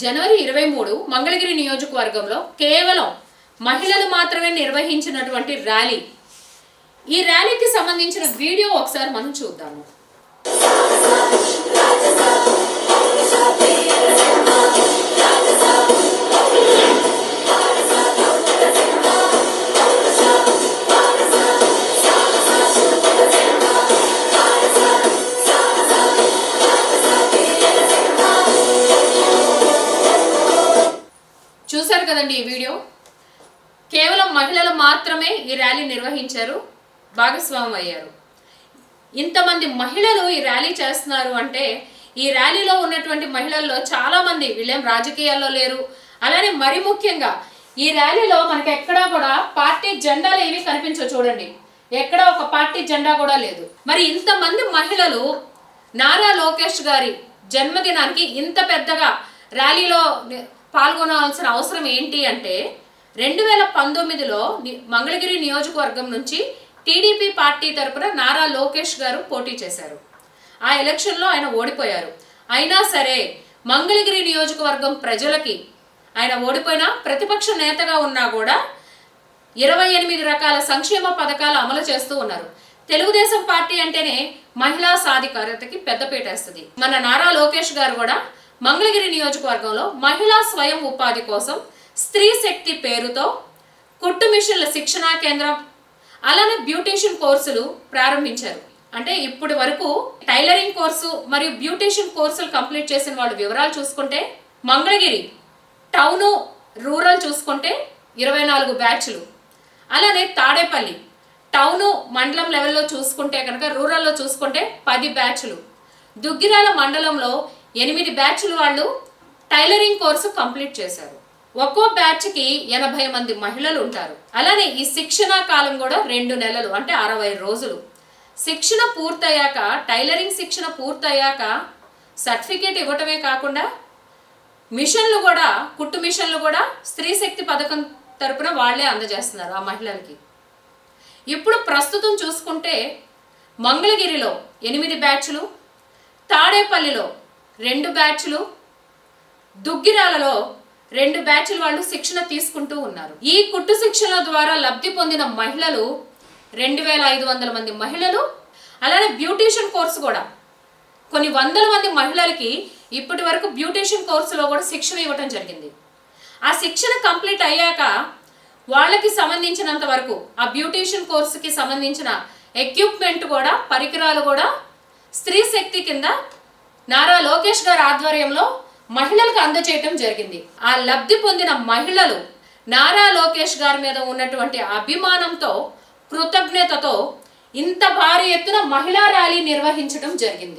జనవరి 23 మంగళగిరి నియోజకవర్గంలో కేవలం మహిళలు మాత్రమే నిర్వహించినటువంటి ర్యాలీ. ఈ ర్యాలీకి సంబంధించిన వీడియో ఒకసారి మనం చూద్దాము. చూశారు కదండి ఈ వీడియో. కేవలం మహిళలు మాత్రమే ఈ ర్యాలీ నిర్వహించారు, భాగస్వామ్యం అయ్యారు. ఇంతమంది మహిళలు ఈ ర్యాలీ చేస్తున్నారు అంటే ఈ ర్యాలీలో ఉన్నటువంటి మహిళల్లో చాలా మంది వీళ్ళేం రాజకీయాల్లో లేరు. అలానే మరి ముఖ్యంగా ఈ ర్యాలీలో మనకి ఎక్కడా కూడా పార్టీ జెండాలు ఏవి కనిపించవు. చూడండి, ఎక్కడా ఒక పార్టీ జెండా కూడా లేదు. మరి ఇంతమంది మహిళలు నారా లోకేష్ గారి జన్మదినానికి ఇంత పెద్దగా ర్యాలీలో పాల్గొనాల్సిన అవసరం ఏంటి అంటే 2019లో మంగళగిరి నియోజకవర్గం నుంచి టీడీపీ పార్టీ తరపున నారా లోకేష్ గారు పోటీ చేశారు. ఆ ఎలక్షన్లో ఆయన ఓడిపోయారు. అయినా సరే మంగళగిరి నియోజకవర్గం ప్రజలకి ఆయన ఓడిపోయినా ప్రతిపక్ష నేతగా ఉన్నా కూడా 28 రకాల సంక్షేమ పథకాలు అమలు చేస్తూ ఉన్నారు. తెలుగుదేశం పార్టీ అంటేనే మహిళా సాధికారతకి పెద్దపీట వేస్తుంది. మన నారా లోకేష్ గారు కూడా మంగళగిరి నియోజకవర్గంలో మహిళా స్వయం ఉపాధి కోసం స్త్రీ శక్తి పేరుతో కుట్టు మిషన్ల శిక్షణా కేంద్రం, అలానే బ్యూటీషియన్ కోర్సులు ప్రారంభించారు. అంటే ఇప్పటి వరకు టైలరింగ్ కోర్సు మరియు బ్యూటీషియన్ కోర్సులు కంప్లీట్ చేసిన వాళ్ళ వివరాలు చూసుకుంటే మంగళగిరి టౌను రూరల్ చూసుకుంటే 24 బ్యాచ్లు, అలానే తాడేపల్లి టౌను మండలం లెవెల్లో చూసుకుంటే కనుక రూరల్లో చూసుకుంటే 10 బ్యాచ్లు, దుగ్గిరాల మండలంలో 8 బ్యాచ్లు వాళ్ళు టైలరింగ్ కోర్సు కంప్లీట్ చేశారు. ఒక్కో బ్యాచ్కి 80 మంది మహిళలు ఉంటారు. అలానే ఈ శిక్షణా కాలం కూడా 2 నెలలు, అంటే 60 రోజులు. శిక్షణ పూర్తయ్యాక, టైలరింగ్ శిక్షణ పూర్తయ్యాక సర్టిఫికేట్ ఇవ్వటమే కాకుండా మిషన్లు కూడా, కుట్టు మిషన్లు కూడా స్త్రీ శక్తి పథకం తరపున వాళ్లే అందజేస్తున్నారు ఆ మహిళలకి. ఇప్పుడు ప్రస్తుతం చూసుకుంటే మంగళగిరిలో 8 బ్యాచ్లు, తాడేపల్లిలో 2 బ్యాచ్లు, దుగ్గిరాలలో 2 బ్యాచ్లు వాళ్ళు శిక్షణ తీసుకుంటూ ఉన్నారు. ఈ కుట్టు శిక్షణ ద్వారా లబ్ధి పొందిన మహిళలు 2500 మంది మహిళలు. అలానే బ్యూటీషియన్ కోర్సు కూడా కొన్ని వందల మంది మహిళలకి ఇప్పటి వరకు బ్యూటీషియన్ కోర్సులో కూడా శిక్షణ ఇవ్వటం జరిగింది. ఆ శిక్షణ కంప్లీట్ అయ్యాక వాళ్ళకి సంబంధించినంత వరకు ఆ బ్యూటీషియన్ కోర్సుకి సంబంధించిన ఎక్విప్మెంట్ కూడా, పరికరాలు కూడా స్త్రీ శక్తి కింద నారా లోకేష్ గారి ఆధ్వర్యంలో మహిళలకు అందజేయటం జరిగింది. ఆ లబ్ధి పొందిన మహిళలు నారా లోకేష్ గారి మీద ఉన్నటువంటి అభిమానంతో, కృతజ్ఞతతో ఇంత భారీ ఎత్తున మహిళా ర్యాలీ నిర్వహించడం జరిగింది.